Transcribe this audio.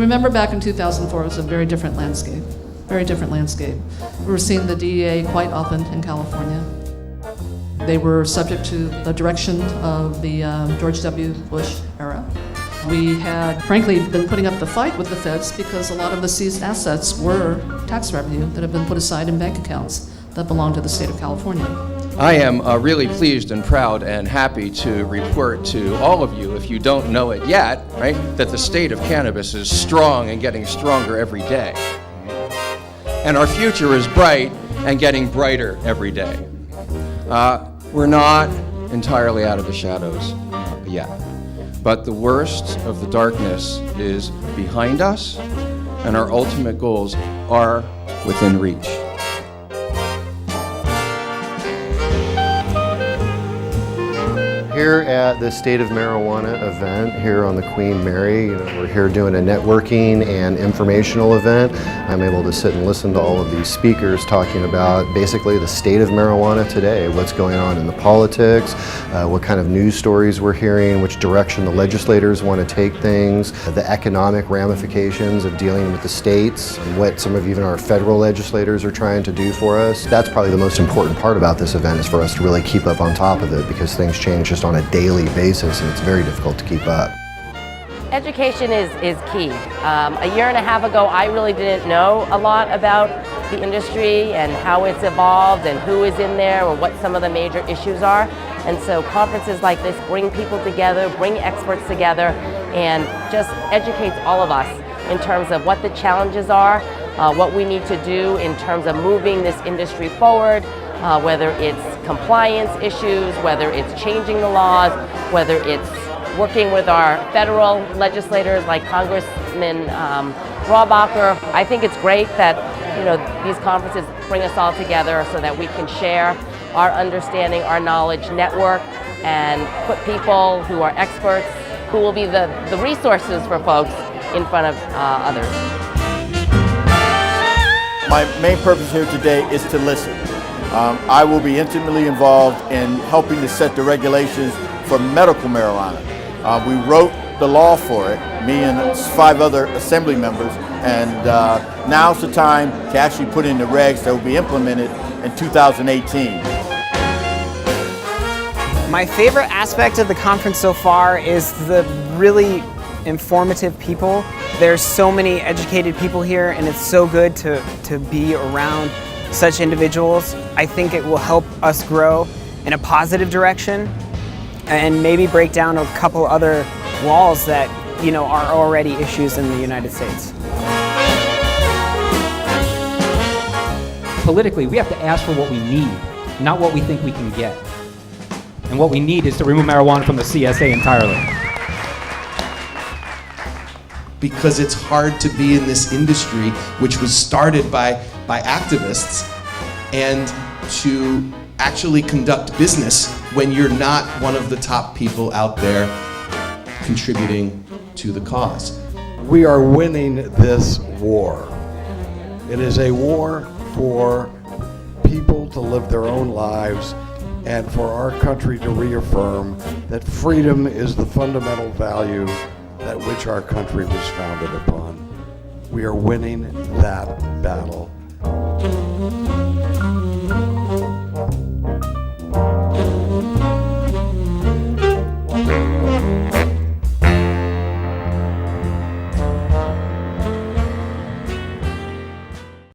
remember back in 2004, it was a very different landscape. Very different landscape. We were seeing the DEA quite often in California. They were subject to the direction of the George W. Bush era. We had, frankly, been putting up the fight with the feds because a lot of the seized assets were tax revenue that had been put aside in bank accounts that belonged to the state of California. I am really pleased and proud and happy to report to all of you, if you don't know it yet, right, that the state of cannabis is strong and getting stronger every day. And our future is bright and getting brighter every day. We're not entirely out of the shadows yet, but the worst of the darkness is behind us, and our ultimate goals are within reach. Here at the State of Marijuana event here on the Queen Mary, we're here doing a networking and informational event. I'm able to sit and listen to all of these speakers talking about basically the state of marijuana today, what's going on in the politics, what kind of news stories we're hearing, which direction the legislators want to take things, the economic ramifications of dealing with the states, and what some of even our federal legislators are trying to do for us. That's probably the most important part about this event, is for us to really keep up on top of it, because things change just on a daily basis and it's very difficult to keep up. Education is key. A year and a half ago, I really didn't know a lot about the industry and how it's evolved and who is in there or what some of the major issues are. And so conferences like this bring people together, bring experts together, and just educates all of us in terms of what the challenges are, what we need to do in terms of moving this industry forward, whether it's compliance issues, whether it's changing the laws, whether it's working with our federal legislators like Congressman Rawbacher. I think it's great that these conferences bring us all together so that we can share our understanding, our knowledge, network, and put people who are experts, who will be the resources for folks, in front of others. My main purpose here today is to listen. I will be intimately involved in helping to set the regulations for medical marijuana. We wrote the law for it, me and 5 other assembly members, and now's the time to actually put in the regs that will be implemented in 2018. My favorite aspect of the conference so far is the really informative people. There's so many educated people here, and it's so good to be around such individuals. I think it will help us grow in a positive direction and maybe break down a couple other walls that are already issues in the United States. Politically, we have to ask for what we need, not what we think we can get. And what we need is to remove marijuana from the CSA entirely. Because it's hard to be in this industry, which was started by activists, and to actually conduct business when you're not one of the top people out there contributing to the cause. We are winning this war. It is a war for people to live their own lives and for our country to reaffirm that freedom is the fundamental value that which our country was founded upon. We are winning that battle.